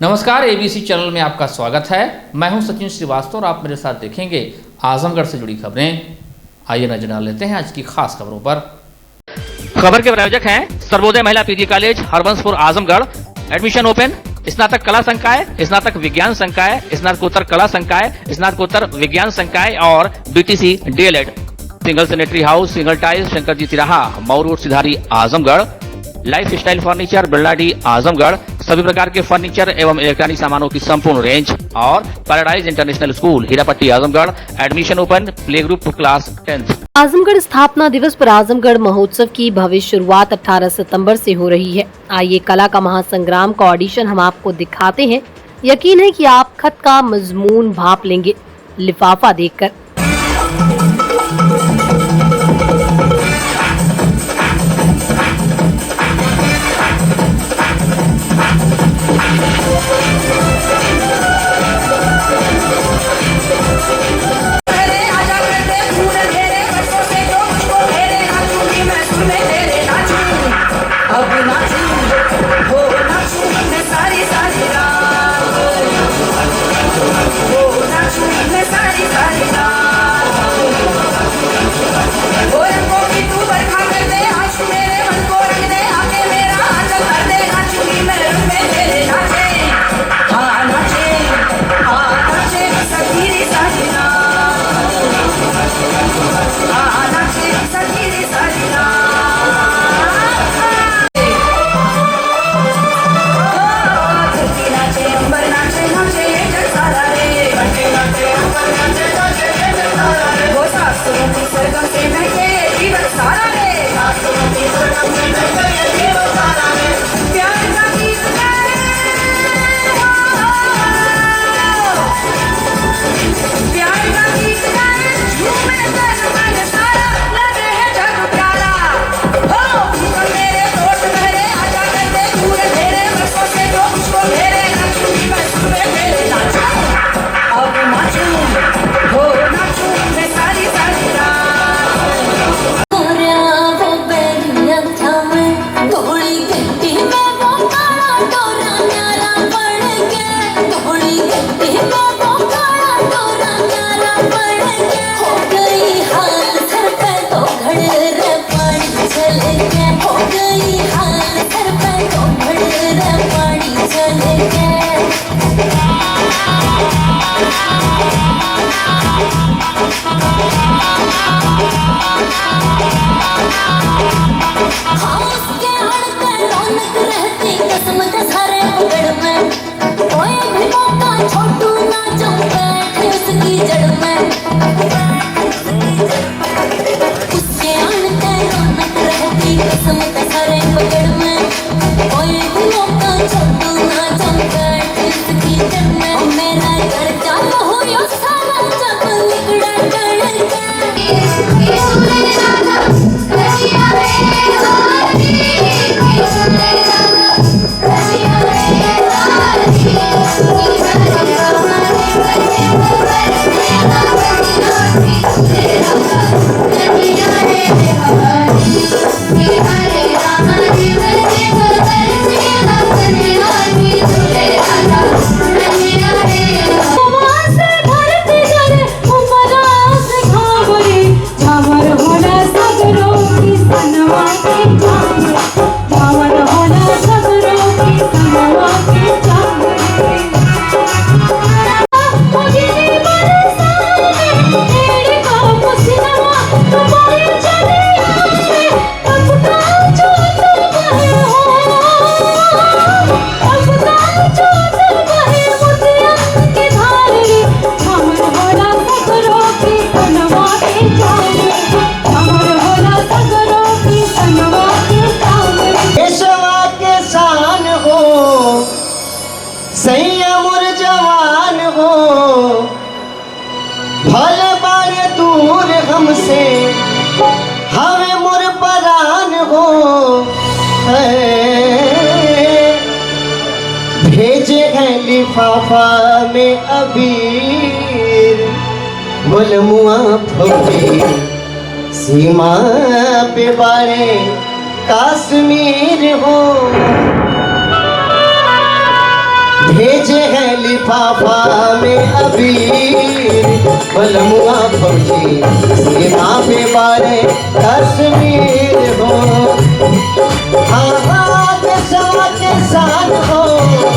नमस्कार, ABC channel में आपका स्वागत है। मैं हूं सचिन श्रीवास्तव और आप मेरे साथ देखेंगे आजमगढ़ से जुड़ी खबरें। आइए नजर डाल लेते हैं आज की खास खबरों पर। खबर के प्रायोजक हैं Sarvodaya Mahila PG college Harbanspur Azamgarh. Admission open. स्नातक कला संकाय, स्नातक विज्ञान संकाय, स्नातकोत्तर कला संकाय, स्नातकोत्तर विज्ञान संकाय और BTC DElEd. Single sanitary house, single tile, Shankar ji तिराहा, Mau road, Sidhari, Azamgarh. Life style furniture, Birladi, Azamgarh. सभी प्रकार के फर्नीचर एवं इलेक्ट्रॉनिक सामानों की संपूर्ण रेंज और paradise international school, Hirapatti, Azamgarh. Admission open. Play group class 10th। Azamgarh स्थापना दिवस पर आजमगढ़ महोत्सव की भव्य शुरुआत 18 सितंबर से हो रही है। आइए कला का महासंग्राम का ऑडिशन हम आपको दिखाते हैं। यकीन है कि आप खत का मजमून भाप लेंगे लिफाफा देखकर। भेजे हैं लिफाफा में अबीर, गुलमुआ फकीर सीमा पे बारे कश्मीर हो। भेजे हैं लिफाफा में अबीर, बलमुआ फौजी सीमा पे बारे कश्मीर हो, हाँ देशवा के साथ हो।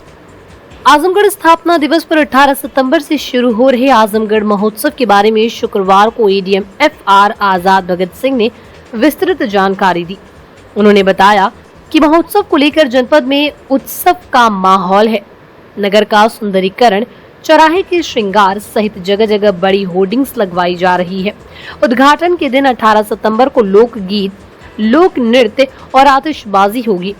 आजमगढ़ स्थापना दिवस पर 18 सितंबर से शुरू हो रहे आजमगढ़ महोत्सव के बारे में शुक्रवार को एडीएम FR आजाद भगत सिंह ने विस्तृत जानकारी दी। उन्होंने बताया कि महोत्सव को लेकर जनपद में उत्सव का माहौल है। नगर का सुंदरीकरण, चौराहे के श्रृंगार सहित जगह जगह बड़ी होर्डिंग्स लगवाई जा रही है। उद्घाटन के दिन 18 सितंबर को लोकगीत, लोक नृत्य और आतिशबाजी होगी।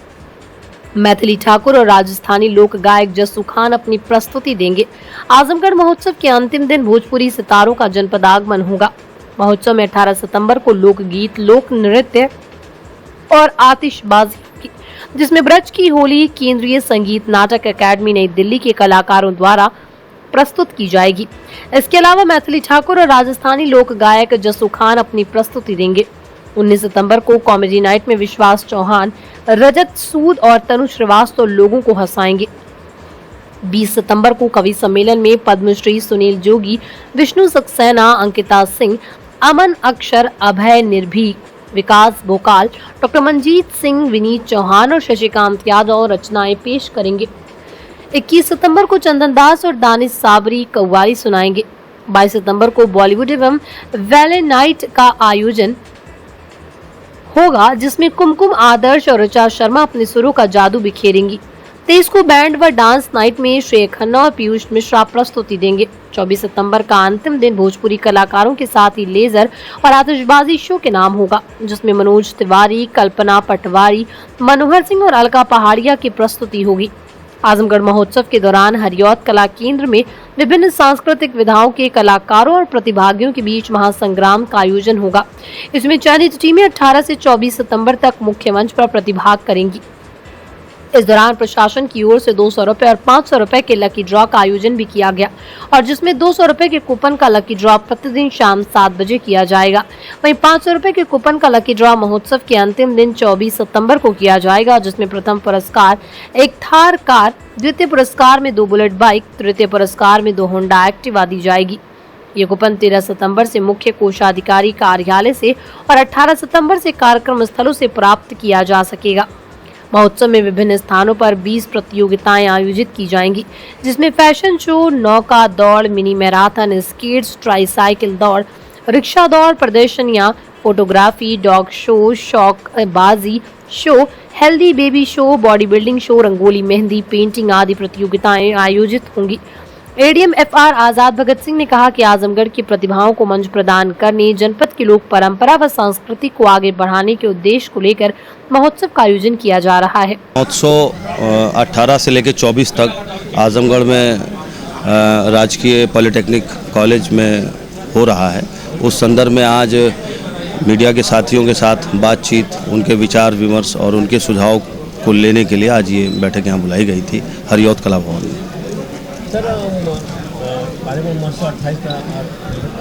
मैथिली ठाकुर और राजस्थानी लोक गायक जस्सू खान अपनी प्रस्तुति देंगे। आजमगढ़ महोत्सव के अंतिम दिन भोजपुरी सितारों का जनपद आगमन होगा। महोत्सव में 18 सितंबर को लोकगीत, लोक नृत्य और आतिशबाजी होगी, जिसमें ब्रज की होली केंद्रीय संगीत नाटक अकादमी नई दिल्ली के कलाकारों द्वारा प्रस्तुत की जाएगी। इसके अलावा मैथिली ठाकुर और राजस्थानी लोक गायक जस्सू खान अपनी प्रस्तुति देंगे। 19 सितंबर को कॉमेडी नाइट में विश्वास चौहान, रजत सूद और तनु श्रीवास्तव लोगों को हंसाएंगे। 20 सितंबर को कवि सम्मेलन में पद्मश्री सुनील जोगी, विष्णु सक्सेना, अंकिता सिंह, अमन अक्षर, अभय निर्भीक, विकास भोकाल, डॉक्टर मंजीत सिंह, विनीत चौहान और शशिकांत यादव रचनाएं पेश करेंगे। 21 सितंबर को चंदन दास और दानिश साबरी कव्वाली सुनाएंगे। 22 सितंबर को बॉलीवुड एवं वैले नाइट का आयोजन होगा, जिसमें कुमकुम आदर्श और ऋचा शर्मा अपने सुरों का जादू बिखेरेंगी। 23 को बैंड व डांस नाइट में श्रेय खन्ना और पीयूष मिश्रा प्रस्तुति देंगे। 24 सितंबर का अंतिम दिन भोजपुरी कलाकारों के साथ ही लेजर और आतिशबाजी शो के नाम होगा, जिसमें मनोज तिवारी, कल्पना पटवारी, मनोहर सिंह और अलका पहाड़िया की प्रस्तुति होगी। आजमगढ़ महोत्सव के दौरान हरियौत कला केंद्र में विभिन्न सांस्कृतिक विधाओं के कलाकारों और प्रतिभागियों के बीच महासंग्राम का आयोजन होगा। इसमें चयनित टीमें 18 से 24 सितंबर तक मुख्य मंच पर प्रतिभाग करेंगी। इस दौरान प्रशासन की ओर से 200 रुपए और 500 रुपए के लकी ड्रॉ का आयोजन भी किया गया, और जिसमें 200 रुपए के कूपन का लकी ड्रॉ प्रतिदिन शाम 7 बजे किया जाएगा। वहीं 500 रुपए के कूपन का लकी ड्रॉ महोत्सव के अंतिम दिन 24 सितंबर को किया जाएगा, जिसमें प्रथम पुरस्कार एक थार कार, द्वितीय पुरस्कार में 2 बुलेट बाइक, तृतीय पुरस्कार में 2 होंडा एक्टिवा दी जाएगी। ये कूपन 13 सितंबर से मुख्य कोषाधिकारी कार्यालय से और 18 सितंबर से कार्यक्रम स्थलों से प्राप्त किया जा सकेगा। महोत्सव में विभिन्न स्थानों पर 20 प्रतियोगिताएं आयोजित की जाएंगी, जिसमें फैशन शो, नौका दौड़, मिनी मैराथन, स्केट्स, ट्राईसाइकिल दौड़, रिक्शा दौड़, प्रदर्शनियां, फोटोग्राफी, डॉग शो, शौकबाजी show, healthy baby show, body building show, rangoli, mehndi, painting आदि प्रतियोगिताएं आयोजित होंगी। एडीएम FR आजाद भगत सिंह ने कहा कि आजमगढ़ की प्रतिभाओं को मंच प्रदान करने, जनपद की लोक परंपरा व संस्कृति को आगे बढ़ाने के उद्देश्य को लेकर महोत्सव का आयोजन किया जा रहा है। महोत्सव 18 से लेकर 24 तक आजमगढ़ में राजकीय पॉलिटेक्निक कॉलेज में हो रहा है। उस संदर्भ में आज मीडिया के साथियों के साथ बातचीत, उनके विचार विमर्श और उनके सुझाव को लेने के लिए आज ये बैठक यहाँ बुलाई गई थी हरियौत कला भवन में। सर, कार्यक्रम महोत्सव 28 का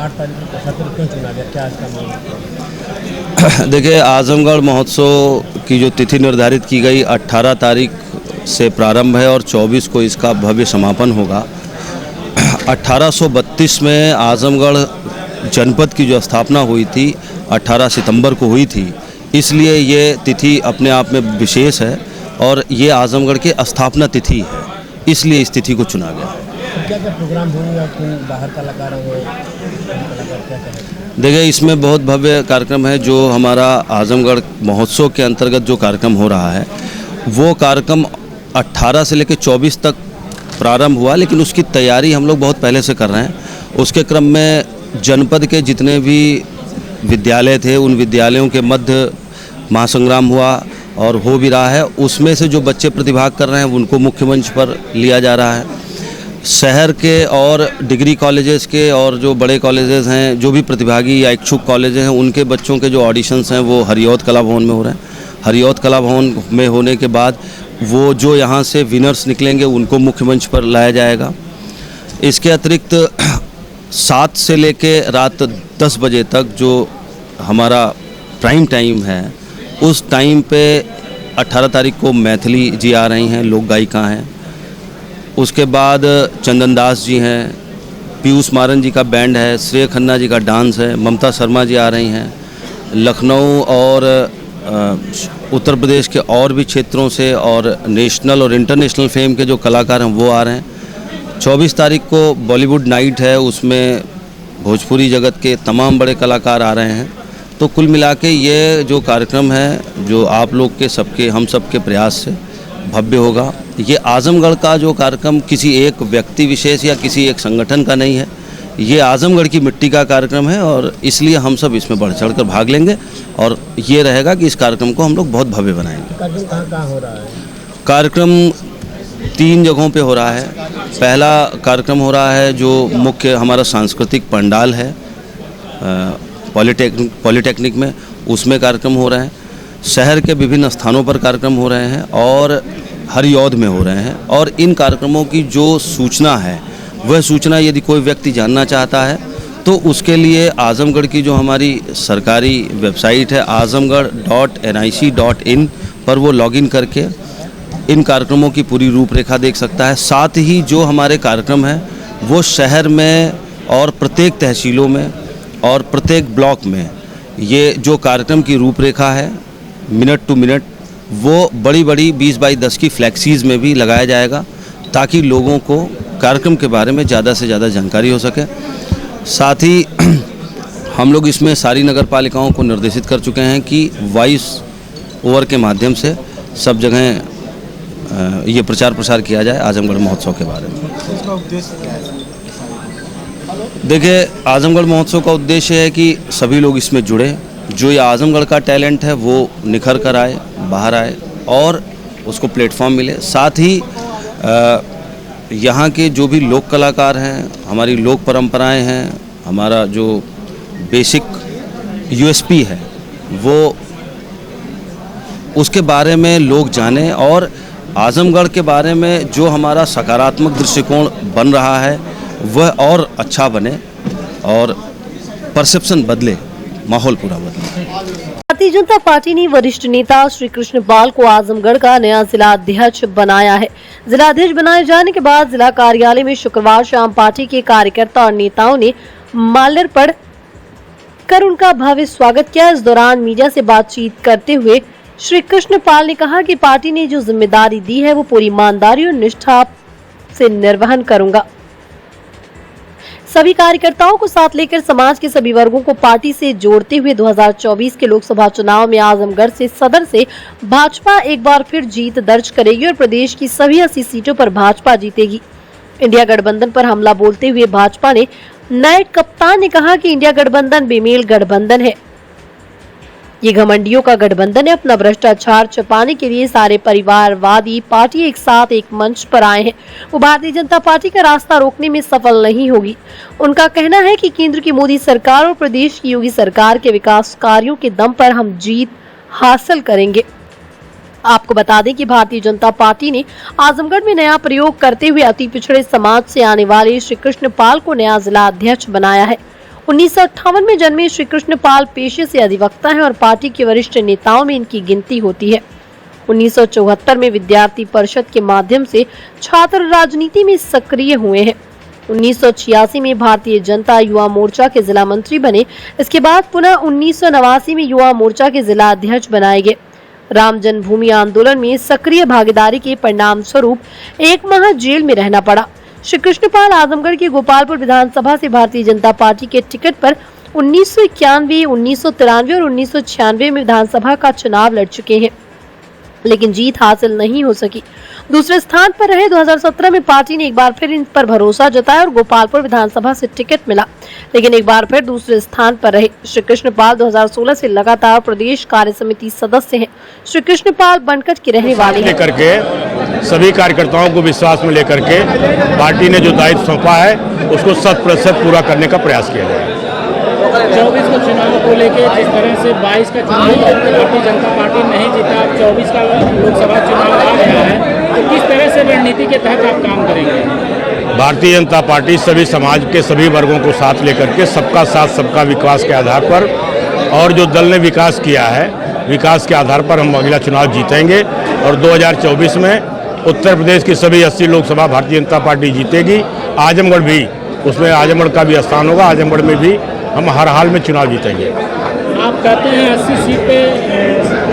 8 तारीख को 75 क्यों चुना गया, क्या इसका मामला? देखिए, आजमगढ़ महोत्सव की जो तिथि निर्धारित की गई 18 तारीख से प्रारंभ है और 24 को इसका भव्य समापन होगा। 1832 में आजमगढ़ जनपद की जो स्थापना हुई थी 18 सितंबर को हुई थी, इसलिए ये तिथि अपने आप में विशेष है और ये आजमगढ़ की स्थापना तिथि है, इसलिए इस तिथि को चुना गया। तो क्या क्या प्रोग्राम होंगे, बाहर कलाकार होंगे, क्या करेंगे? देखिए, इसमें बहुत भव्य कार्यक्रम है। जो हमारा आजमगढ़ महोत्सव के अंतर्गत जो कार्यक्रम हो रहा है, वो कार्यक्रम 18 से लेकर 24 तक प्रारंभ हुआ, लेकिन उसकी तैयारी हम लोग बहुत पहले से कर रहे हैं। उसके क्रम में जनपद के जितने भी विद्यालय थे, उन विद्यालयों के मध्य महासंग्राम हुआ और हो भी रहा है। उसमें से जो बच्चे प्रतिभाग कर रहे हैं उनको मुख्य मंच पर लिया जा रहा है। शहर के और डिग्री कॉलेजेस के और जो बड़े कॉलेजेस हैं, जो भी प्रतिभागी या इच्छुक कॉलेजेस हैं, उनके बच्चों के जो ऑडिशंस हैं वो हरियौत कला भवन में हो रहे हैं। हरियौत कला भवन में होने के बाद वो जो यहाँ से विनर्स निकलेंगे उनको मुख्य मंच पर लाया जाएगा। इसके अतिरिक्त 7 से लेके रात 10 बजे तक जो हमारा प्राइम टाइम है, उस टाइम पे 18 तारीख को मैथिली जी आ रही हैं, लोक गायिका हैं। उसके बाद चंदन दास जी हैं, पीयूष मारन जी का बैंड है, श्रेय खन्ना जी का डांस है, ममता शर्मा जी आ रही हैं, लखनऊ और उत्तर प्रदेश के और भी क्षेत्रों से और नेशनल और इंटरनेशनल फेम के जो कलाकार हैं वो आ रहे हैं। 24 तारीख को बॉलीवुड नाइट है, उसमें भोजपुरी जगत के तमाम बड़े कलाकार आ रहे हैं। तो कुल मिला के ये जो कार्यक्रम है, जो आप लोग के सबके हम सब के प्रयास से भव्य होगा। ये आजमगढ़ का जो कार्यक्रम किसी एक व्यक्ति विशेष या किसी एक संगठन का नहीं है, ये आजमगढ़ की मिट्टी का कार्यक्रम है और इसलिए हम सब इसमें बढ़ चढ़ कर भाग लेंगे और ये रहेगा कि इस कार्यक्रम को हम लोग बहुत भव्य बनाएंगे। कार्यक्रम कहाँ हो रहा है? कार्यक्रम 3 जगहों पे हो रहा है। पहला कार्यक्रम हो रहा है जो मुख्य हमारा सांस्कृतिक पंडाल है पॉलिटेक्निक में, उसमें कार्यक्रम हो रहे हैं। शहर के विभिन्न स्थानों पर कार्यक्रम हो रहे हैं और हरिऔध में हो रहे हैं। और इन कार्यक्रमों की जो सूचना है, वह सूचना यदि कोई व्यक्ति जानना चाहता है तो उसके लिए आजमगढ़ की जो हमारी सरकारी वेबसाइट है azamgarh.nic.in पर वो लॉगिन करके इन कार्यक्रमों की पूरी रूपरेखा देख सकता है। साथ ही जो हमारे कार्यक्रम है वो शहर में और प्रत्येक तहसीलों में और प्रत्येक ब्लॉक में ये जो कार्यक्रम की रूपरेखा है मिनट टू मिनट, वो बड़ी बड़ी 20x10 की फ्लैक्सीज में भी लगाया जाएगा ताकि लोगों को कार्यक्रम के बारे में ज़्यादा से ज़्यादा जानकारी हो सके। साथ ही हम लोग इसमें सारी नगर पालिकाओं को निर्देशित कर चुके हैं कि वॉइस ओवर के माध्यम से सब जगह ये प्रचार प्रसार किया जाए आजमगढ़ महोत्सव के बारे में। इसका उद्देश्य क्या है? देखिए, आजमगढ़ महोत्सव का उद्देश्य है कि सभी लोग इसमें जुड़े, जो ये आजमगढ़ का टैलेंट है वो निखर कर आए, बाहर आए और उसको प्लेटफॉर्म मिले। साथ ही यहाँ के जो भी लोक कलाकार हैं, हमारी लोक परंपराएं हैं, हमारा जो बेसिक यूएसपी है वो उसके बारे में लोग जानें और आजमगढ़ के बारे में जो हमारा सकारात्मक दृष्टिकोण बन रहा है वह और अच्छा बने और परसेप्शन बदले, माहौल पूरा बदले। भारतीय जनता पार्टी ने वरिष्ठ नेता श्री कृष्ण पाल को आजमगढ़ का नया जिला अध्यक्ष बनाया है। जिला अध्यक्ष बनाए जाने के बाद जिला कार्यालय में शुक्रवार शाम पार्टी के कार्यकर्ता और नेताओं ने माल्यार्पण कर उनका भव्य स्वागत किया। इस दौरान मीडिया से बातचीत करते हुए श्री कृष्ण पाल ने कहा कि पार्टी ने जो जिम्मेदारी दी है वो पूरी ईमानदारी और निष्ठा से निर्वहन करूंगा। सभी कार्यकर्ताओं को साथ लेकर समाज के सभी वर्गों को पार्टी से जोड़ते हुए 2024 के लोकसभा चुनाव में आजमगढ़ से सदर से भाजपा एक बार फिर जीत दर्ज करेगी और प्रदेश की सभी 80 सीटों पर भाजपा जीतेगी। इंडिया गठबंधन पर हमला बोलते हुए भाजपा ने नए कप्तान ने कहा कि इंडिया गठबंधन बेमेल गठबंधन है, ये घमंडियों का गठबंधन है। अपना भ्रष्टाचार छिपाने के लिए सारे परिवारवादी पार्टी एक साथ एक मंच पर आए हैं। वो भारतीय जनता पार्टी का रास्ता रोकने में सफल नहीं होगी। उनका कहना है कि केंद्र की मोदी सरकार और प्रदेश की योगी सरकार के विकास कार्यों के दम पर हम जीत हासिल करेंगे। आपको बता दें कि भारतीय जनता पार्टी ने आजमगढ़ में नया प्रयोग करते हुए अति पिछड़े समाज से आने वाले श्री कृष्ण पाल को नया जिला अध्यक्ष बनाया है। 1958 में जन्मे श्री कृष्ण पाल पेशे से अधिवक्ता हैं और पार्टी के वरिष्ठ नेताओं में इनकी गिनती होती है। 1974 में विद्यार्थी परिषद के माध्यम से छात्र राजनीति में सक्रिय हुए हैं। 1986 में भारतीय जनता युवा मोर्चा के जिला मंत्री बने। इसके बाद पुनः 1989 में युवा मोर्चा के जिला अध्यक्ष बनाए गए। राम जन्मभूमि आंदोलन में सक्रिय भागीदारी के परिणाम स्वरूप 1 माह जेल में रहना पड़ा। श्री कृष्ण पाल आजमगढ़ के गोपालपुर विधानसभा से भारतीय जनता पार्टी के टिकट पर 1991, 1993 और 1996 में विधानसभा का चुनाव लड़ चुके हैं, लेकिन जीत हासिल नहीं हो सकी। दूसरे स्थान पर रहे 2017 में पार्टी ने एक बार फिर इन पर भरोसा जताया और गोपालपुर विधानसभा से टिकट मिला, लेकिन एक बार फिर दूसरे स्थान पर रहे। श्री कृष्ण पाल 2016 से लगातार प्रदेश कार्य समिति सदस्य हैं। श्री कृष्ण पाल बनकट के रहने वाले हैं। लेकर के सभी कार्यकर्ताओं को विश्वास में लेकर के पार्टी ने जो दायित्व सौंपा है उसको 100% पूरा करने का प्रयास किया जाए। 24 का चुनाव को लेकर जिस तरह से 22 का चुनाव भारतीय जनता पार्टी नहीं जीता, 24 का लोकसभा चुनाव आ गया है, तो किस तरह से रणनीति के तहत आप काम करेंगे? भारतीय जनता पार्टी सभी समाज के सभी वर्गों को साथ लेकर के सबका साथ सबका विकास के आधार पर और जो दल ने विकास किया है, विकास के आधार पर हम अगला चुनाव जीतेंगे और 2024 में उत्तर प्रदेश की सभी 80 लोकसभा भारतीय जनता पार्टी जीतेगी। आजमगढ़ भी, उसमें आजमगढ़ का भी स्थान होगा। आजमगढ़ में भी हम हर हाल में चुनाव जीतेंगे। आप कहते हैं 80 सीट पे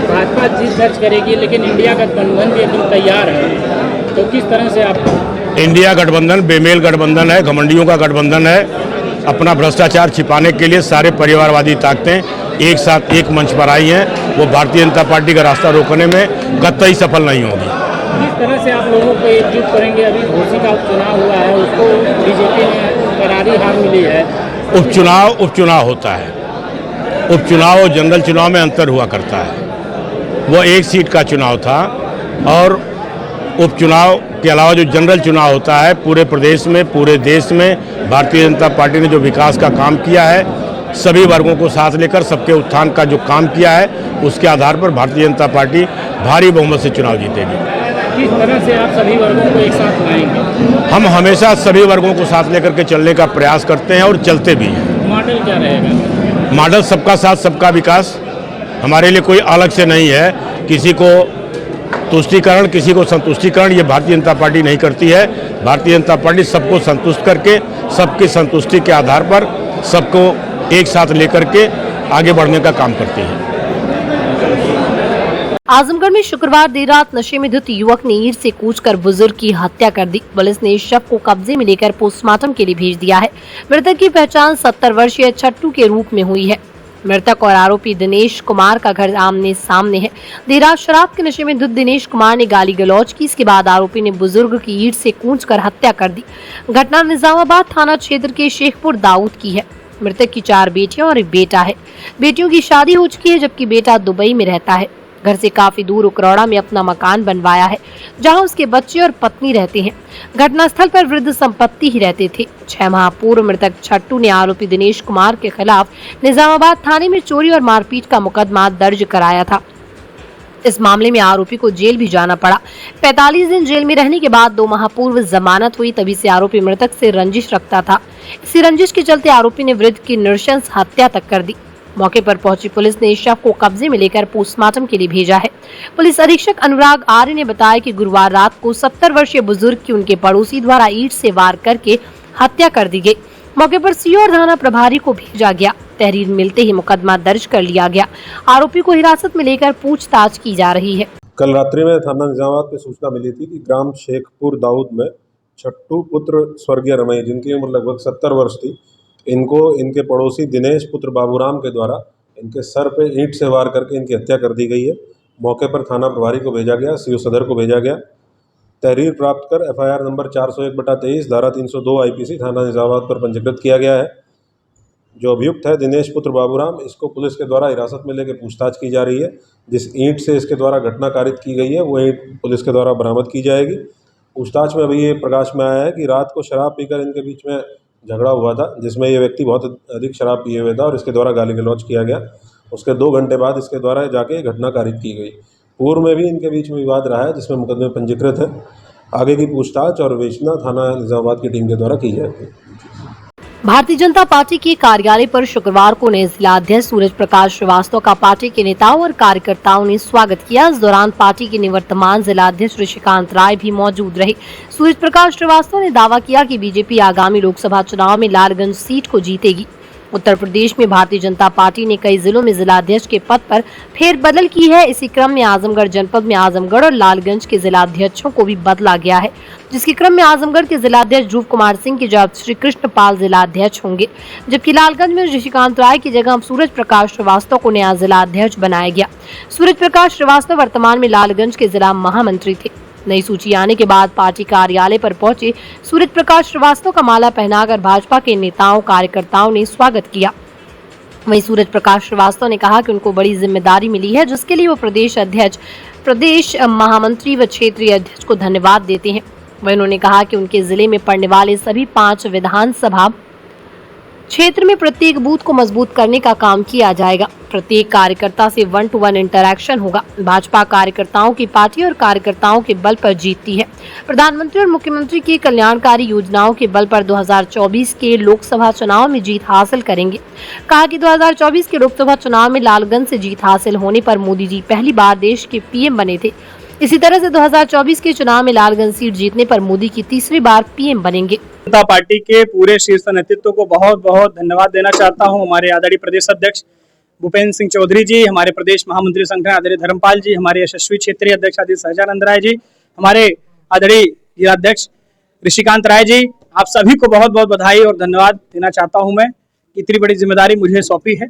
भाजपा जीत दर्ज करेगी, लेकिन इंडिया गठबंधन भी एकदम तैयार है, तो किस तरह से आप? इंडिया गठबंधन बेमेल गठबंधन है, घमंडियों का गठबंधन है। अपना भ्रष्टाचार छिपाने के लिए सारे परिवारवादी ताकतें एक साथ एक मंच पर आई हैं। वो भारतीय जनता पार्टी का रास्ता रोकने में कतई सफल नहीं होगी। किस तरह से आप लोगों को एकजुट करेंगे? अभी घोसी का उपचुनाव हुआ है, उसको बीजेपी ने करारी हार मिली है। उपचुनाव होता है। उपचुनाव और जनरल चुनाव में अंतर हुआ करता है। वो एक सीट का चुनाव था, और उपचुनाव के अलावा जो जनरल चुनाव होता है, पूरे प्रदेश में, पूरे देश में भारतीय जनता पार्टी ने जो विकास का काम किया है, सभी वर्गों को साथ लेकर सबके उत्थान का जो काम किया है, उसके आधार पर भारतीय जनता पार्टी भारी बहुमत से चुनाव जीतेगी। किस तरह से आप सभी वर्गों को एक साथ लाएंगे? हम हमेशा सभी वर्गों को साथ लेकर के चलने का प्रयास करते हैं और चलते भी हैं। मॉडल क्या रहेगा? मॉडल सबका साथ सबका विकास। हमारे लिए कोई अलग से नहीं है। किसी को तुष्टीकरण, किसी को संतुष्टीकरण, ये भारतीय जनता पार्टी नहीं करती है। भारतीय जनता पार्टी सबको संतुष्ट करके, सबकी संतुष्टि के आधार पर सबको एक साथ लेकर के आगे बढ़ने का काम करती है। आजमगढ़ में शुक्रवार देर रात नशे में धुत युवक ने ईंट से कूचकर बुजुर्ग की हत्या कर दी। पुलिस ने शव को कब्जे में लेकर पोस्टमार्टम के लिए भेज दिया है। मृतक की पहचान 70 वर्षीय छट्टू के रूप में हुई है। मृतक और आरोपी दिनेश कुमार का घर आमने सामने है। देर रात शराब के नशे में धुत दिनेश कुमार ने गाली गलौज की। इसके बाद आरोपी ने बुजुर्ग की ईंट से कूचकर हत्या कर दी। घटना निजामाबाद थाना क्षेत्र के शेखपुर दाऊद की है। मृतक की 4 बेटियां और एक बेटा है। बेटियों की शादी हो चुकी है, जबकि बेटा दुबई में रहता है। घर से काफी दूर उकरौड़ा में अपना मकान बनवाया है, जहां उसके बच्चे और पत्नी रहते हैं। घटनास्थल पर वृद्ध संपत्ति ही रहते थे। 6 माह पूर्व मृतक छट्टू ने आरोपी दिनेश कुमार के खिलाफ निजामाबाद थाने में चोरी और मारपीट का मुकदमा दर्ज कराया था। इस मामले में आरोपी को जेल भी जाना पड़ा। 45 दिन जेल में रहने के बाद 2 माह पूर्व जमानत हुई। तभी से आरोपी मृतक से रंजिश रखता था। इसी रंजिश के चलते आरोपी ने वृद्ध की नृशंस हत्या तक कर दी। मौके पर पहुंची पुलिस ने शव को कब्जे में लेकर पोस्टमार्टम के लिए भेजा है। पुलिस अधीक्षक अनुराग आर्य ने बताया कि गुरुवार रात को 70 वर्षीय बुजुर्ग की उनके पड़ोसी द्वारा ईंट से वार करके हत्या कर दी गई। मौके पर सीओ और थाना प्रभारी को भेजा गया। तहरीर मिलते ही मुकदमा दर्ज कर लिया गया। आरोपी को हिरासत में लेकर पूछताछ की जा रही है। कल रात्रि में थाना निजामाबाद में सूचना मिली थी कि ग्राम शेखपुर दाऊद में छट्टू पुत्र स्वर्गीय रमई, जिनकी उम्र लगभग 70 वर्ष थी, इनको इनके पड़ोसी दिनेश पुत्र बाबूराम के द्वारा इनके सर पे ईंट से वार करके इनकी हत्या कर दी गई है। मौके पर थाना प्रभारी को भेजा गया, सीओ सदर को भेजा गया। तहरीर प्राप्त कर FIR नंबर 401/23 धारा 302 IPC थाना निजामाबाद पर पंजीकृत किया गया है। जो अभियुक्त है दिनेश पुत्र बाबूराम, इसको पुलिस के द्वारा हिरासत में लेकर पूछताछ की जा रही है। जिस ईंट से इसके द्वारा घटना कारित की गई है, वो ईंट पुलिस के द्वारा बरामद की जाएगी। पूछताछ में अभी ये प्रकाश में आया है कि रात को शराब पीकर इनके बीच में झगड़ा हुआ था, जिसमें ये व्यक्ति बहुत अधिक शराब पिए हुए था और इसके द्वारा गाली गलौज किया गया। उसके 2 घंटे बाद इसके द्वारा जाके घटना कारित की गई। पूर्व में भी इनके बीच में विवाद रहा है, जिसमें मुकदमे पंजीकृत है। आगे की पूछताछ और विवेचना थाना निजामाबाद की टीम के द्वारा की जाएगी। भारतीय जनता पार्टी के कार्यालय पर शुक्रवार को नए जिलाध्यक्ष सूरज प्रकाश श्रीवास्तव का पार्टी के नेताओं और कार्यकर्ताओं ने स्वागत किया। इस दौरान पार्टी के निवर्तमान जिलाध्यक्ष ऋषिकांत राय भी मौजूद रहे। सूरज प्रकाश श्रीवास्तव ने दावा किया कि बीजेपी आगामी लोकसभा चुनाव में लालगंज सीट को जीतेगी। उत्तर प्रदेश में भारतीय जनता पार्टी ने कई जिलों में जिलाध्यक्ष के पद पर फेरबदल की है। इसी क्रम में आजमगढ़ जनपद में आजमगढ़ और लालगंज के जिलाध्यक्षों को भी बदला गया है, जिसके क्रम में आजमगढ़ के जिलाध्यक्ष ध्रुव कुमार सिंह की जगह श्री कृष्ण पाल जिलाध्यक्ष होंगे, जबकि लालगंज में ऋषिकांत राय की जगह सूरज प्रकाश श्रीवास्तव को नया जिलाध्यक्ष बनाया गया। सूरज प्रकाश श्रीवास्तव वर्तमान में लालगंज के जिला महामंत्री थे। नई सूची आने के बाद पार्टी कार्यालय पर पहुंचे सूरज प्रकाश श्रीवास्तव का माला पहनाकर भाजपा के नेताओं कार्यकर्ताओं ने स्वागत किया। वहीं सूरज प्रकाश श्रीवास्तव ने कहा कि उनको बड़ी जिम्मेदारी मिली है, जिसके लिए वो प्रदेश अध्यक्ष, प्रदेश महामंत्री व क्षेत्रीय अध्यक्ष को धन्यवाद देते हैं। वहीं उन्होंने कहा कि उनके जिले में पड़ने वाले सभी 5 विधानसभा क्षेत्र में प्रत्येक बूथ को मजबूत करने का काम किया जाएगा। प्रत्येक कार्यकर्ता से 1-to-1 इंटरैक्शन होगा। भाजपा कार्यकर्ताओं की पार्टी और कार्यकर्ताओं के बल पर जीतती है। प्रधानमंत्री और मुख्यमंत्री की कल्याणकारी योजनाओं के बल पर 2024 के लोकसभा चुनाव में जीत हासिल करेंगे। कहा कि 2024 के लोकसभा चुनाव में लालगंज से जीत हासिल होने पर मोदी जी पहली बार देश के PM बने थे। इसी तरह से 2024 के चुनाव में लालगंज सीट जीतने पर मोदी की तीसरी बार पीएम बनेंगे। जनता पार्टी के पूरे शीर्ष नेतृत्व को बहुत बहुत धन्यवाद देना चाहता हूं। हमारे आदरणीय प्रदेश अध्यक्ष भूपेंद्र सिंह चौधरी जी, हमारे प्रदेश महामंत्री संगठन आदरणीय धर्मपाल जी, हमारे यशस्वी क्षेत्रीय अध्यक्ष आदरणीय सहजानंद राय जी, हमारे आदरणीय जिलाध्यक्ष ऋषिकांत राय जी, आप सभी को बहुत बहुत बधाई और धन्यवाद देना चाहता हूं। मैं इतनी बड़ी जिम्मेदारी मुझे सौंपी है।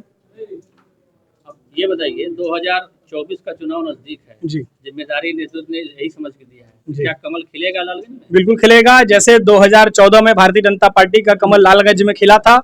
अब ये बताइए, 2024 का चुनाव नजदीक है जी, जिम्मेदारी नेतृत्व ने यही समझ के दिया है, जी। क्या कमल खिलेगा लालगंज में? बिल्कुल खिलेगा। जैसे 2014 में भारतीय जनता पार्टी का कमल लालगंज में खिला था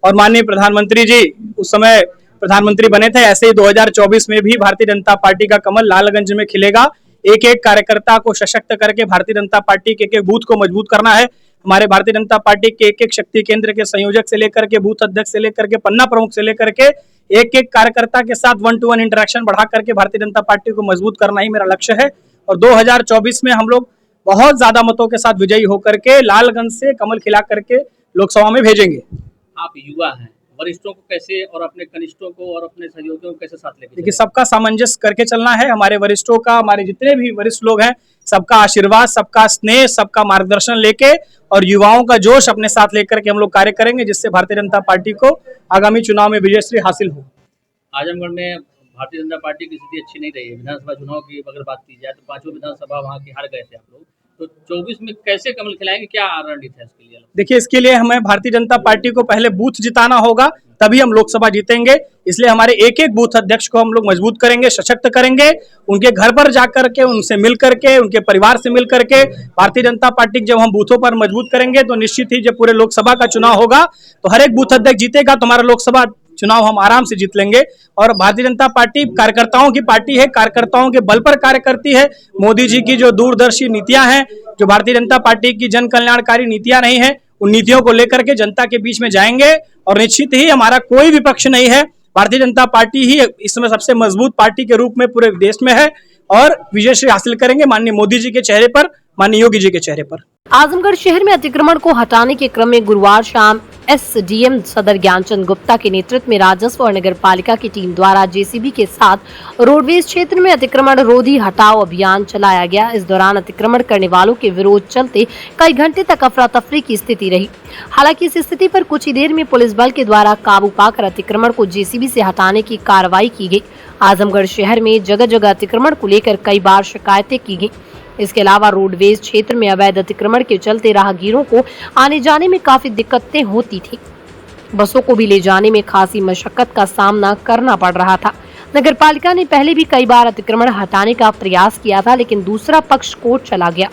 और माननीय प्रधानमंत्री जी उस समय प्रधानमंत्री बने थे, ऐसे ही 2024 में भी भारतीय जनता पार्टी का कमल लालगंज में खिलेगा। एक एक कार्यकर्ता को सशक्त करके भारतीय जनता पार्टी के एक बूथ को मजबूत करना है। हमारे भारतीय जनता पार्टी के एक एक शक्ति केंद्र के संयोजक से लेकर के बूथ अध्यक्ष से लेकर के पन्ना प्रमुख से लेकर के एक एक कार्यकर्ता के साथ 1-to-1 इंटरेक्शन बढ़ा करके भारतीय जनता पार्टी को मजबूत करना ही मेरा लक्ष्य है। और 2024 में हम लोग बहुत ज्यादा मतों के साथ विजयी होकर के लालगंज से कमल खिला करके लोकसभा में भेजेंगे। आप युवा हैं, वरिष्ठों को कैसे और अपने कनिष्ठों को और अपने सहयोगियों को कैसे साथ लेके देखिए, सबका सामंजस्य करके चलना है। हमारे वरिष्ठों का, हमारे जितने भी वरिष्ठ लोग हैं, सबका आशीर्वाद, सबका स्नेह, सबका मार्गदर्शन लेके और युवाओं का जोश अपने साथ लेकर के हम लोग कार्य करेंगे, जिससे भारतीय जनता पार्टी को आगामी चुनाव में विजयश्री हासिल हो। आजमगढ़ में भारतीय जनता पार्टी की स्थिति अच्छी नहीं रही है। विधानसभा चुनाव की अगर बात की जाए तो 5 विधानसभा वहाँ की हार गए थे आप लोग, तो 24 में कैसे कमल खिलाएंगे, क्या रणनीति है इसके लिए? देखिए, इसके लिए हमें भारतीय जनता पार्टी को पहले बूथ जिताना होगा, तभी हम लोकसभा जीतेंगे। इसलिए हमारे एक एक बूथ अध्यक्ष को हम लोग मजबूत करेंगे, सशक्त करेंगे, उनके घर पर जाकर के, उनसे मिल करके, उनके परिवार से मिल करके भारतीय जनता पार्टी जब हम बूथों पर मजबूत करेंगे तो निश्चित ही जब पूरे लोकसभा का चुनाव होगा तो हर एक बूथ अध्यक्ष जीतेगा तो हमारा लोकसभा चुनाव हम आराम से जीत लेंगे। और भारतीय जनता पार्टी कार्यकर्ताओं की पार्टी है, कार्यकर्ताओं के बल पर कार्य करती है। मोदी जी की जो दूरदर्शी नीतियां हैं, जो भारतीय जनता पार्टी की जन कल्याणकारी नीतियां नहीं है, उन नीतियों को लेकर के जनता के बीच में जाएंगे और निश्चित ही हमारा कोई विपक्ष नहीं है। भारतीय जनता पार्टी ही इस समय सबसे मजबूत पार्टी के रूप में पूरे देश में है और विजयश्री हासिल करेंगे माननीय मोदी जी के चेहरे पर, माननीय योगी जी के चेहरे पर। आजमगढ़ शहर में अतिक्रमण को हटाने के क्रम में गुरुवार शाम एसडीएम सदर ज्ञानचंद गुप्ता के नेतृत्व में राजस्व और नगर पालिका की टीम द्वारा जेसीबी के साथ रोडवेज क्षेत्र में अतिक्रमण रोधी हटाओ अभियान चलाया गया। इस दौरान अतिक्रमण करने वालों के विरोध चलते कई घंटे तक अफरा तफरी की स्थिति रही। हालांकि इस स्थिति पर कुछ ही देर में पुलिस बल के द्वारा काबू पाकर अतिक्रमण को जेसीबी से हटाने की कार्रवाई की गई। आजमगढ़ शहर में जगह जगह अतिक्रमण को लेकर कई बार शिकायतें की गई। इसके अलावा रोडवेज क्षेत्र में अवैध अतिक्रमण के चलते राहगीरों को आने जाने में काफी दिक्कतें होती थी। बसों को भी ले जाने में खासी मशक्कत का सामना करना पड़ रहा था। नगर पालिका ने पहले भी कई बार अतिक्रमण हटाने का प्रयास किया था, लेकिन दूसरा पक्ष कोर्ट चला गया।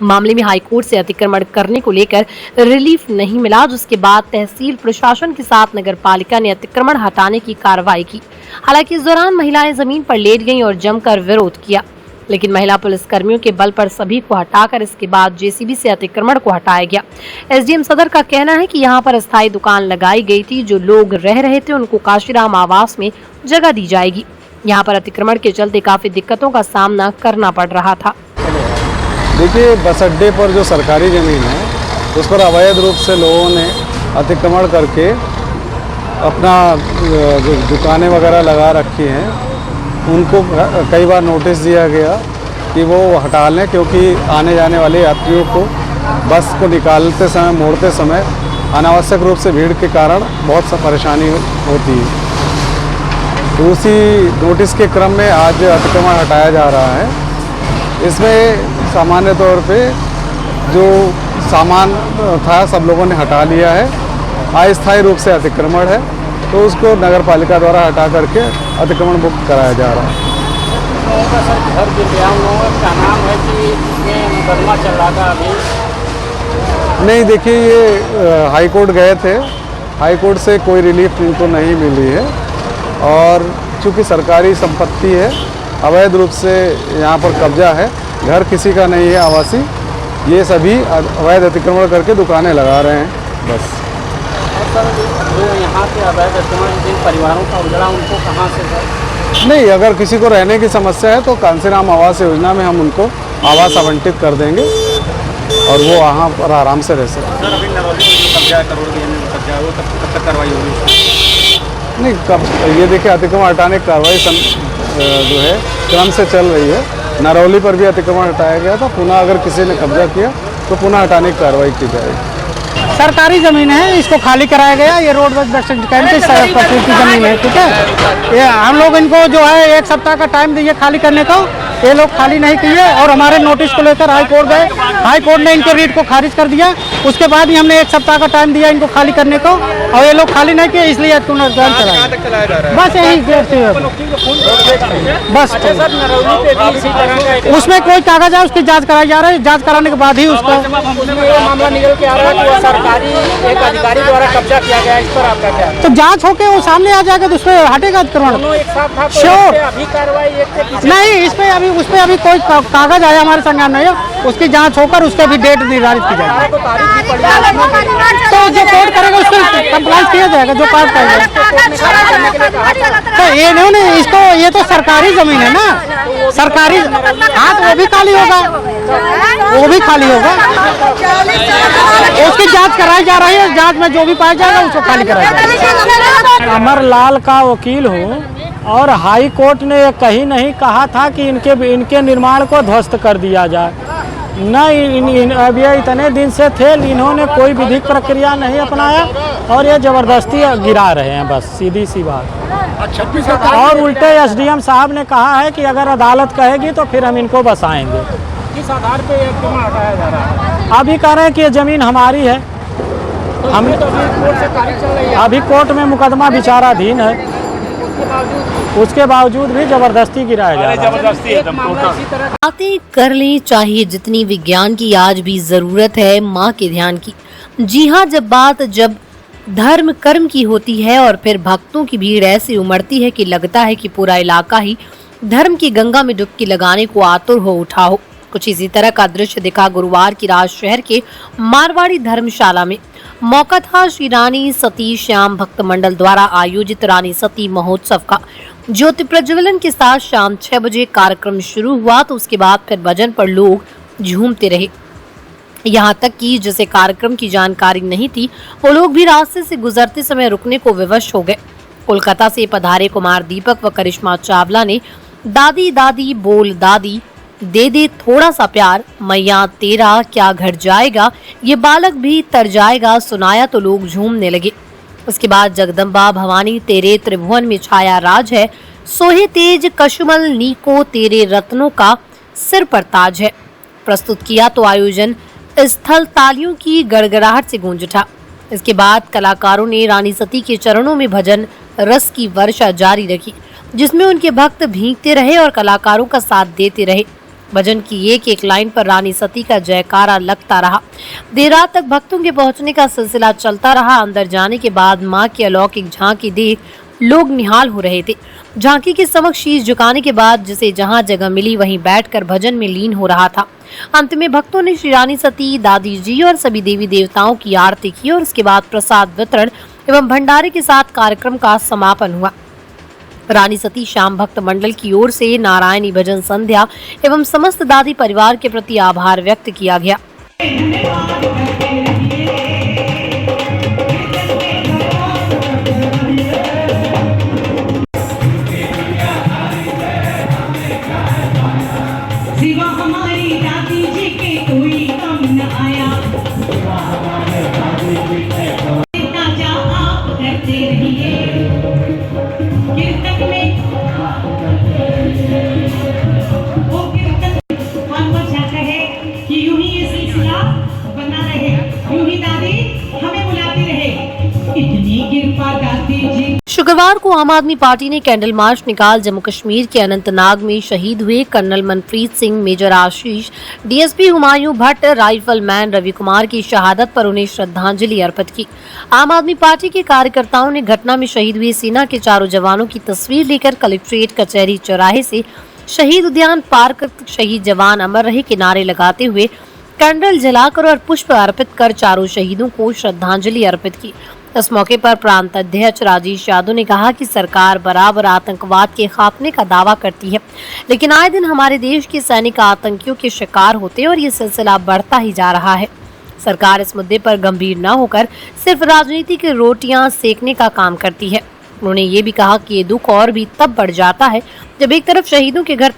मामले में हाईकोर्ट से अतिक्रमण करने को लेकर रिलीफ नहीं मिला, जिसके बाद तहसील प्रशासन के साथ नगर पालिका ने अतिक्रमण हटाने की कार्रवाई की। हालांकि इस दौरान महिलाएं जमीन पर लेट गईं और जमकर विरोध किया, लेकिन महिला पुलिस कर्मियों के बल पर सभी को हटाकर इसके बाद जेसीबी से अतिक्रमण को हटाया गया। एसडीएम सदर का कहना है कि यहां पर अस्थायी दुकान लगाई गई थी। जो लोग रह रहे थे उनको काशीराम आवास में जगह दी जाएगी। यहां पर अतिक्रमण के चलते काफी दिक्कतों का सामना करना पड़ रहा था। देखिए, बस अड्डे पर जो सरकारी ज़मीन है उस पर अवैध रूप से लोगों ने अतिक्रमण करके अपना जो दुकानें वगैरह लगा रखी हैं, उनको कई बार नोटिस दिया गया कि वो हटा लें, क्योंकि आने जाने वाले यात्रियों को बस को निकालते समय, मोड़ते समय अनावश्यक रूप से भीड़ के कारण बहुत सा परेशानी होती है। तो उसी नोटिस के क्रम में आज अतिक्रमण हटाया जा रहा है। इसमें सामान्य तौर पे जो सामान था सब लोगों ने हटा लिया है। अस्थायी रूप से अतिक्रमण है तो उसको नगर पालिका द्वारा हटा करके अतिक्रमण मुक्त कराया जा रहा है। घर का नाम है कि इसमें मुकदमा चल रहा था अभी? नहीं, देखिए, ये हाई कोर्ट गए थे, हाई कोर्ट से कोई रिलीफ इनको नहीं मिली है और चूँकि सरकारी संपत्ति है, अवैध रूप से यहाँ पर कब्जा है, घर किसी का नहीं है आवासी, ये सभी अवैध अतिक्रमण करके दुकानें लगा रहे हैं बस। सर, जो यहाँ के अवैध अतिक्रमण जिन परिवारों का उजड़ा, उनको कहाँ से सर? नहीं, अगर किसी को रहने की समस्या है तो कांसीराम आवास योजना में हम उनको आवास आवंटित कर देंगे और वो वहाँ पर आराम से रह सकते। सर, अभी नरौली में जो कब्जा करोड़ कब्जा है वो कब तक कार्रवाई होगी? नहीं, कब ये देखिए, अतिक्रमण हटाने की कार्रवाई जो है क्रम से चल रही है, नरौली पर भी अतिक्रमण हटाया गया था। पुनः अगर किसी ने कब्जा किया तो पुनः हटाने की कार्रवाई की जाएगी। सरकारी जमीन है, इसको खाली कराया गया। ये रोड कैंप की जमीन है, ठीक है। ये हम लोग इनको जो है 1 सप्ताह का टाइम दिए खाली करने को, ये लोग खाली नहीं किए और हमारे नोटिस को लेकर हाई कोर्ट गए। हाई कोर्ट ने इनके रीट को खारिज कर दिया। उसके बाद ही हमने 1 सप्ताह का टाइम दिया इनको खाली करने को और ये लोग खाली नहीं किए, इसलिए पुनर्जान चलाया। बस यही बस उसमें कोई कागज है, उसकी जाँच कराई जा रही है। जाँच कराने के बाद ही उसका मामला निकल के आ रहा है कि सरकारी एक अधिकारी द्वारा कब्जा किया गया, इस पर आपका क्या? तो जांच होके वो सामने आ जाएगा तो उस पर हटेगा अतिक्रमण। श्योर अभी कार्रवाई नहीं, इस पे अभी उस पे अभी कोई कागज आया हमारे संज्ञान नहीं है, उसकी जांच होकर उसके भी डेट निर्धारित की जाएगी। तो जो कोर्ट करेगा उसको कंप्लाइंस किया जाएगा, जो कार्ड करेगा। तो ये नहीं इसको, ये तो सरकारी जमीन है ना, सरकारी। हाँ तो वो भी खाली होगा, वो भी खाली होगा। उसकी जांच कराई जा रही है, जांच में जो भी पाया जाएगा उसको खाली कराया जाएगा। अमर लाल का वकील हूँ और हाई कोर्ट ने कहीं नहीं कहा था कि इनके निर्माण को ध्वस्त कर दिया जाए। न अब ये इतने दिन से थे, इन्होंने कोई विधिक प्रक्रिया नहीं अपनाया और ये जबरदस्ती गिरा रहे हैं, बस सीधी सी बात। और उल्टे एसडीएम साहब ने कहा है कि अगर अदालत कहेगी तो फिर हम इनको बसाएंगे। किस आधार पे ये क्यों हटाया जा रहा है? अभी कह रहे हैं कि ये जमीन हमारी है। हम तो कोर्ट से खारिज चल रही है। अभी कोर्ट में मुकदमा विचाराधीन है, उसके बावजूद भी जबरदस्ती गिराया जा रहा है। बातें कर लें चाहिए जितनी विज्ञान की, आज भी जरूरत है माँ के ध्यान की। जी हाँ, जब धर्म कर्म की होती है और फिर भक्तों की भीड़ ऐसी उमड़ती है कि लगता है कि पूरा इलाका ही धर्म की गंगा में डुबकी लगाने को आतुर हो उठा हो। कुछ इसी तरह का दृश्य दिखा गुरुवार की रात शहर के मारवाड़ी धर्मशाला में। मौका था श्री रानी सती श्याम भक्त मंडल द्वारा आयोजित रानी सती महोत्सव का। ज्योति प्रज्वलन के साथ शाम 6 बजे कार्यक्रम शुरू हुआ तो उसके बाद फिर भजन पर लोग झूमते रहे। यहाँ तक कि जिसे कार्यक्रम की जानकारी नहीं थी वो लोग भी रास्ते से गुजरते समय रुकने को विवश हो गए। कोलकाता से पधारे कुमार दीपक व करिश्मा चावला ने दादी दादी बोल दादी दे दे थोड़ा सा प्यार, मैया तेरा क्या घर जाएगा, ये बालक भी तर जाएगा सुनाया तो लोग झूमने लगे। उसके बाद जगदम्बा भवानी तेरे त्रिभुवन में छाया राज है, सोहे तेज कशुमल नीको तेरे रत्नों का सिर पर ताज है। प्रस्तुत किया तो आयोजन स्थल तालियों की गड़गड़ाहट से गूंज उठा। इसके बाद कलाकारों ने रानी सती के चरणों में भजन रस की वर्षा जारी रखी, जिसमें उनके भक्त भीगते रहे और कलाकारों का साथ देते रहे। भजन की एक एक लाइन पर रानी सती का जयकारा लगता रहा। देर रात तक भक्तों के पहुंचने का सिलसिला चलता रहा। अंदर जाने के बाद मां की अलौकिक झांकी देख लोग निहाल हो रहे थे। झांकी के समक्ष शीश झुकाने के बाद जिसे जहां जगह मिली वहीं बैठकर भजन में लीन हो रहा था। अंत में भक्तों ने श्री रानी सती, दादी जी और सभी देवी देवताओं की आरती की और उसके बाद प्रसाद वितरण एवं भंडारे के साथ कार्यक्रम का समापन हुआ। रानी सती श्याम भक्त मंडल की ओर से नारायणी भजन संध्या एवं समस्त दादी परिवार के प्रति आभार व्यक्त किया गया। शुक्रवार को आम आदमी पार्टी ने कैंडल मार्च निकाल जम्मू कश्मीर के अनंतनाग में शहीद हुए कर्नल मनप्रीत सिंह, मेजर आशीष, डीएसपी हुमायूं भट्ट, राइफलमैन रवि कुमार की शहादत पर उन्हें श्रद्धांजलि अर्पित की। आम आदमी पार्टी के कार्यकर्ताओं ने घटना में शहीद हुए सेना के चारों जवानों की तस्वीर लेकर कलेक्ट्रेट कचहरी चौराहे से शहीद उद्यान पार्क शहीद जवान अमर रहे के नारे लगाते हुए कैंडल जलाकर और पुष्प अर्पित कर चारों शहीदों को श्रद्धांजलि अर्पित की। इस मौके पर प्रांत अध्यक्ष राजेश यादव ने कहा कि सरकार बराबर आतंकवाद के खात्मे का दावा करती है, लेकिन आए दिन हमारे देश के सैनिक आतंकियों के शिकार होते और ये सिलसिला बढ़ता ही जा रहा है। सरकार इस मुद्दे पर गंभीर न होकर सिर्फ राजनीति की रोटियां सेकने का काम करती है। उन्होंने ये भी कहा कि ये दुख और भी तब बढ़ जाता है जब एक तरफ शहीदों के घर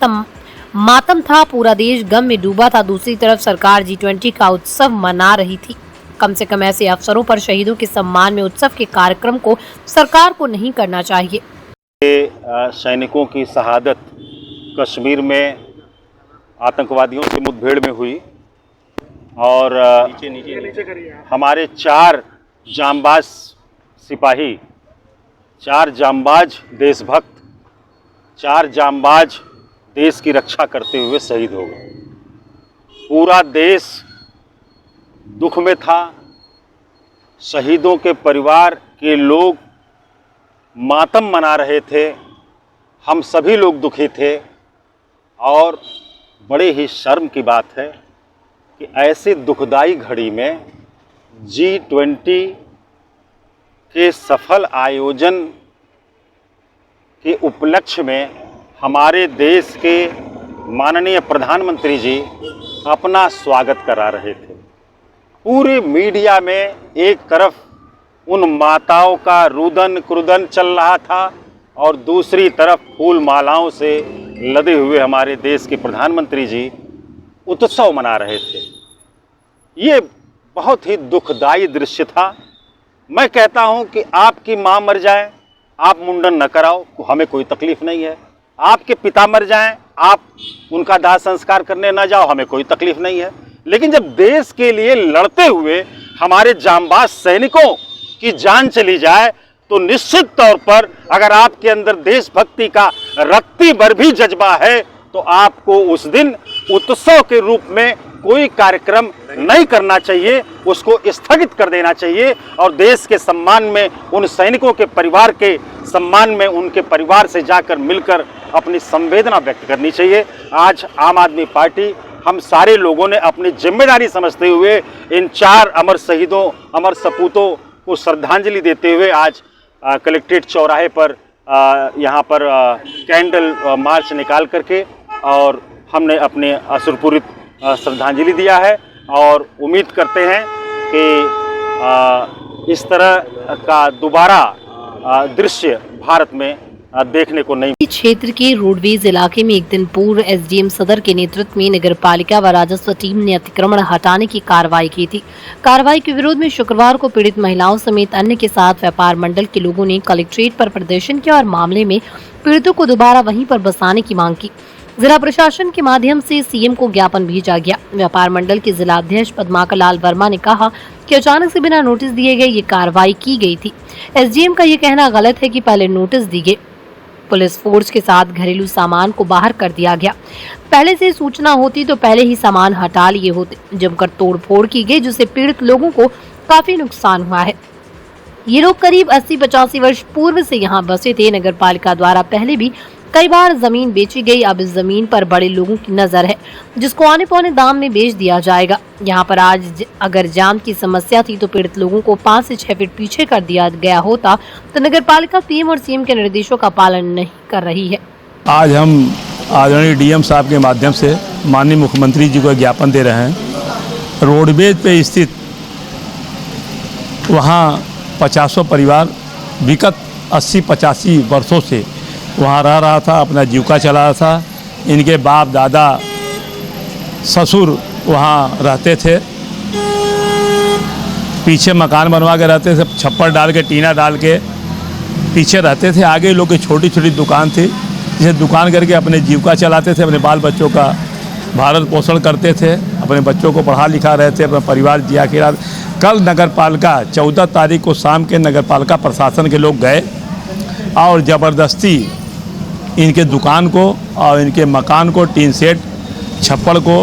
मातम था, पूरा देश गम में डूबा था। दूसरी तरफ सरकार G20 का उत्सव मना रही थी। कम से कम ऐसे अवसरों पर शहीदों के सम्मान में उत्सव के कार्यक्रम को सरकार को नहीं करना चाहिए। सैनिकों की शहादत कश्मीर में आतंकवादियों से मुठभेड़ में हुई और हमारे 4 जांबाज सिपाही, 4 जांबाज देशभक्त, 4 जांबाज देश की रक्षा करते हुए शहीद हो गए। पूरा देश दुख में था। शहीदों के परिवार के लोग मातम मना रहे थे। हम सभी लोग दुखी थे और बड़े ही शर्म की बात है कि ऐसे दुखदाई घड़ी में G20 के सफल आयोजन के उपलक्ष्य में हमारे देश के माननीय प्रधानमंत्री जी अपना स्वागत करा रहे थे। पूरे मीडिया में एक तरफ उन माताओं का रुदन क्रुदन चल रहा था और दूसरी तरफ फूल मालाओं से लदे हुए हमारे देश के प्रधानमंत्री जी उत्सव मना रहे थे। ये बहुत ही दुखदाई दृश्य था। मैं कहता हूं कि आपकी मां मर जाए, आप मुंडन न कराओ, हमें कोई तकलीफ नहीं है। आपके पिता मर जाएं, आप उनका दाह संस्कार करने न जाओ, हमें कोई तकलीफ नहीं है। लेकिन जब देश के लिए लड़ते हुए हमारे जांबाज सैनिकों की जान चली जाए तो निश्चित तौर पर अगर आपके अंदर देशभक्ति का रत्ती भर भी जज्बा है तो आपको उस दिन उत्सव के रूप में कोई कार्यक्रम नहीं करना चाहिए, उसको स्थगित कर देना चाहिए और देश के सम्मान में, उन सैनिकों के परिवार के सम्मान में उनके परिवार से जाकर मिलकर अपनी संवेदना व्यक्त करनी चाहिए। आज आम आदमी पार्टी, हम सारे लोगों ने अपनी जिम्मेदारी समझते हुए इन 4 अमर शहीदों, अमर सपूतों को श्रद्धांजलि देते हुए आज कलेक्ट्रेट चौराहे पर यहाँ पर कैंडल मार्च निकाल करके और हमने अपने अश्रुपूरित श्रद्धांजलि दिया है और उम्मीद करते हैं कि इस तरह का दोबारा दृश्य भारत में देखने को नहीं। क्षेत्र के रोडवेज इलाके में एक दिन पूर्व SDM सदर के नेतृत्व में नगर पालिका व राजस्व टीम ने अतिक्रमण हटाने की कार्रवाई की थी। कार्रवाई के विरोध में शुक्रवार को पीड़ित महिलाओं समेत अन्य के साथ व्यापार मंडल के लोगों ने कलेक्ट्रेट पर प्रदर्शन किया और मामले में पीड़ितों को दोबारा वहीं पर बसाने की मांग की। जिला प्रशासन के माध्यम से CM को ज्ञापन भेजा गया। व्यापार मंडल के जिला अध्यक्ष पद्माकर लाल वर्मा ने कहा कि अचानक से बिना नोटिस दिए गए ये कार्रवाई की गई थी। SDM का ये कहना गलत है कि पहले नोटिस दी गई। पुलिस फोर्स के साथ घरेलू सामान को बाहर कर दिया गया। पहले से सूचना होती तो पहले ही सामान हटा लिए होते। जमकर तोड़फोड़ की गई जिससे पीड़ित लोगों को काफी नुकसान हुआ है। ये लोग करीब 80-85 वर्ष पूर्व से यहाँ बसे थे। नगर पालिका द्वारा पहले भी कई बार जमीन बेची गई। अब इस जमीन पर बड़े लोगों की नजर है जिसको आने पौने दाम में बेच दिया जाएगा। यहाँ पर आज अगर जाम की समस्या थी तो पीड़ित लोगों को 5 से 6 फीट पीछे कर दिया गया होता तो नगर पालिका PM और CM के निर्देशों का पालन नहीं कर रही है। आज हम आदरणीय DM साहब के माध्यम से माननीय मुख्यमंत्री जी को ज्ञापन दे रहे हैं। रोडवेज पे स्थित वहाँ 50 परिवार विगत 80-85 वर्षों से वहाँ रह रहा था, अपना जीविका चला रहा था। इनके बाप दादा ससुर वहाँ रहते थे, पीछे मकान बनवा के रहते थे, छप्पर डाल के टीना डाल के पीछे रहते थे। आगे लोग की छोटी छोटी दुकान थी, जिसे दुकान करके अपने जीविका चलाते थे, अपने बाल बच्चों का भारत पोषण करते थे, अपने बच्चों को पढ़ा लिखा रहे थे, अपना परिवार जिया के रात। कल नगर पालिका 14 तारीख को शाम के नगर पालिका प्रशासन के लोग गए और ज़बरदस्ती इनके दुकान को और इनके मकान को, टीन सेट, छप्पड़ को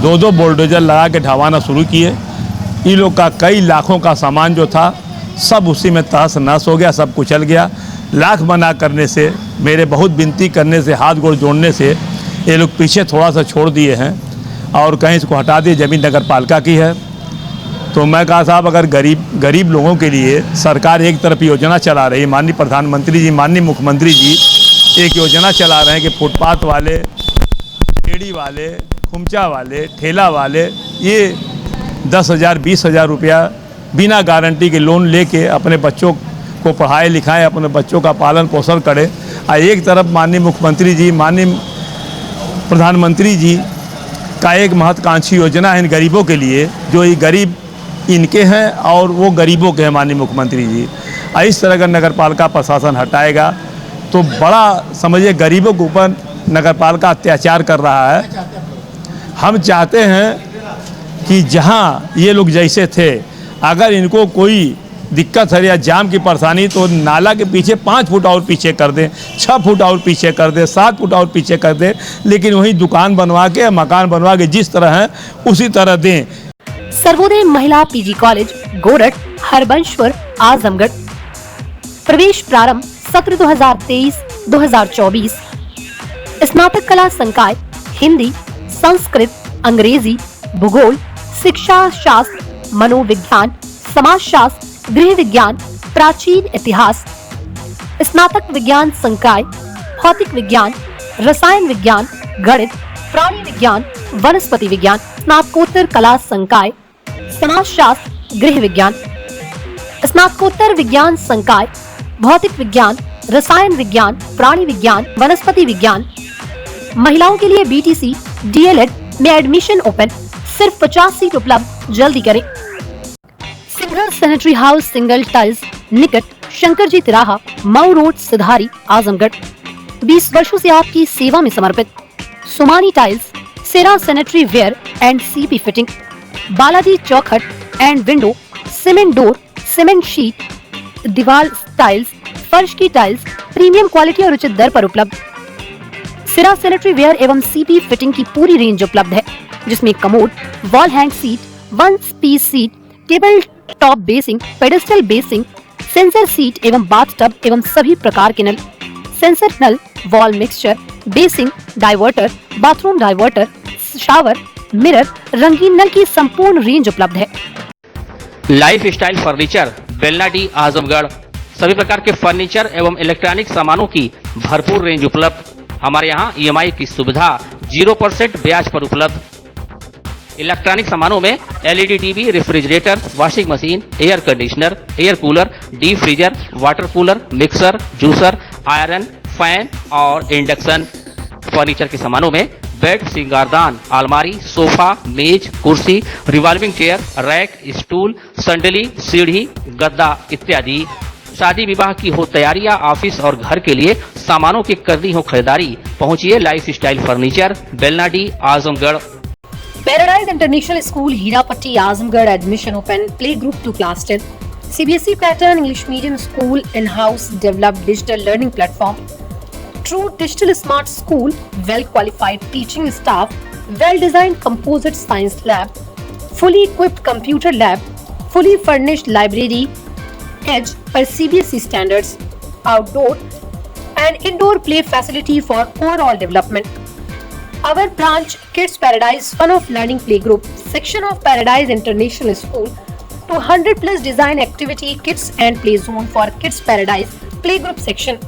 2-2 बुलडोजर लगा के ढहाना शुरू किए। इन लोग का कई लाखों का सामान जो था सब उसी में तहस नहस हो गया, सब कुचल गया। लाख मना करने से, मेरे बहुत विनती करने से, हाथ गोड़ जोड़ने से ये लोग पीछे थोड़ा सा छोड़ दिए हैं और कहीं इसको हटा दिए। ज़मीन नगर पालिका की है। तो मैं कहा साहब, अगर गरीब लोगों के लिए सरकार एक तरफ योजना चला रही है, माननीय प्रधानमंत्री जी, माननीय मुख्यमंत्री जी एक योजना चला रहे हैं कि फुटपाथ वाले, रेहड़ी वाले, खुमचा वाले, ठेला वाले ये 10,000 20,000 रुपया बिना गारंटी के लोन लेके अपने बच्चों को पढ़ाए लिखाएं, अपने बच्चों का पालन पोषण करें। और एक तरफ माननीय मुख्यमंत्री जी, माननीय प्रधानमंत्री जी का एक महत्वाकांक्षी योजना है इन गरीबों के लिए, जो ये गरीब इनके हैं और वो गरीबों के हैं माननीय मुख्यमंत्री जी। इस तरह का नगर पालिका प्रशासन हटाएगा तो बड़ा समझिए गरीबों के ऊपर नगर पालिका अत्याचार कर रहा है। हम चाहते हैं कि जहां ये लोग जैसे थे, अगर इनको कोई दिक्कत है या जाम की परेशानी तो नाला के पीछे 5 फुट और पीछे कर दें, 6 फुट और पीछे कर दें, 7 फुट और पीछे कर दें, लेकिन वहीं दुकान बनवा के मकान बनवा के जिस तरह है उसी तरह दें। Sarvodaya Mahila PG college गोरठ हरबंशवर Azamgarh. प्रवेश प्रारंभ सत्र 2023-2024। स्नातक कला संकाय हिंदी, संस्कृत, अंग्रेजी, भूगोल, शिक्षा शास्त्र, मनोविज्ञान, समाजशास्त्र, गृह विज्ञान, प्राचीन इतिहास। स्नातक विज्ञान संकाय भौतिक विज्ञान, रसायन विज्ञान, गणित, प्राणी विज्ञान, वनस्पति विज्ञान। स्नातकोत्तर कला संकाय समाजशास्त्र, गृह विज्ञान। स्नातकोत्तर विज्ञान संकाय भौतिक विज्ञान, रसायन विज्ञान, प्राणी विज्ञान, वनस्पति विज्ञान। महिलाओं के लिए बीटीसी, डीएलएड में एडमिशन ओपन, सिर्फ 50 सीट उपलब्ध, जल्दी करें। Single sanitary house single tiles निकट शंकर जी तिराहा, मऊ रोड, सिधारी, आजमगढ़। 20 वर्षों से आपकी सेवा में समर्पित Somany tiles, Cera sanitary ware and CP fitting, Balaji चौखट and window, cement door, cement sheet, दीवार टाइल्स, फर्श की टाइल्स प्रीमियम क्वालिटी और उचित दर पर उपलब्ध। सेरा सैनिटरी वेयर एवं सीपी फिटिंग की पूरी रेंज उपलब्ध है, जिसमें commode, wall hang seat, 1 piece seat, table top basin, pedestal basin, sensor seat एवं बाथ टब एवं सभी प्रकार के नल, सेंसर नल, wall mixture, basin, diverter, bathroom diverter, shower, mirror, रंगीन नल की संपूर्ण रेंज उपलब्ध है। Life style furniture, Belnadi, Azamgarh. सभी प्रकार के फर्नीचर एवं इलेक्ट्रॉनिक सामानों की भरपूर रेंज उपलब्ध। हमारे यहाँ ईएमआई की सुविधा 0% ब्याज पर उपलब्ध। इलेक्ट्रॉनिक सामानों में LED TV, refrigerator, washing machine, air conditioner, air cooler, deep freezer, water cooler, mixer, juicer, iron, fan और इंडक्शन। फर्नीचर के सामानों में बेड, सिंगारदान, अलमारी, सोफा, मेज, कुर्सी, रिवॉल्विंग चेयर, रैक, स्टूल, संडली, सीढ़ी, गद्दा इत्यादि। शादी विवाह की हो तैयारी या ऑफिस और घर के लिए सामानों की करनी हो खरीदारी, पहुंचिए life style furniture, Belnadi, Azamgarh. Paradise international school Hirapatti, Azamgarh. Admission open, play group to class 10। CBSE pattern English medium school, in house developed digital learning platform, true digital smart school, well qualified teaching staff, well designed composite science lab, fully equipped computer lab, fully furnished library, edge per CBSE standards, outdoor and indoor play facility for overall development. Our branch Kids Paradise Fun of Learning Playgroup section of Paradise International School, 200 plus design activity kits and play zone for Kids Paradise Playgroup section.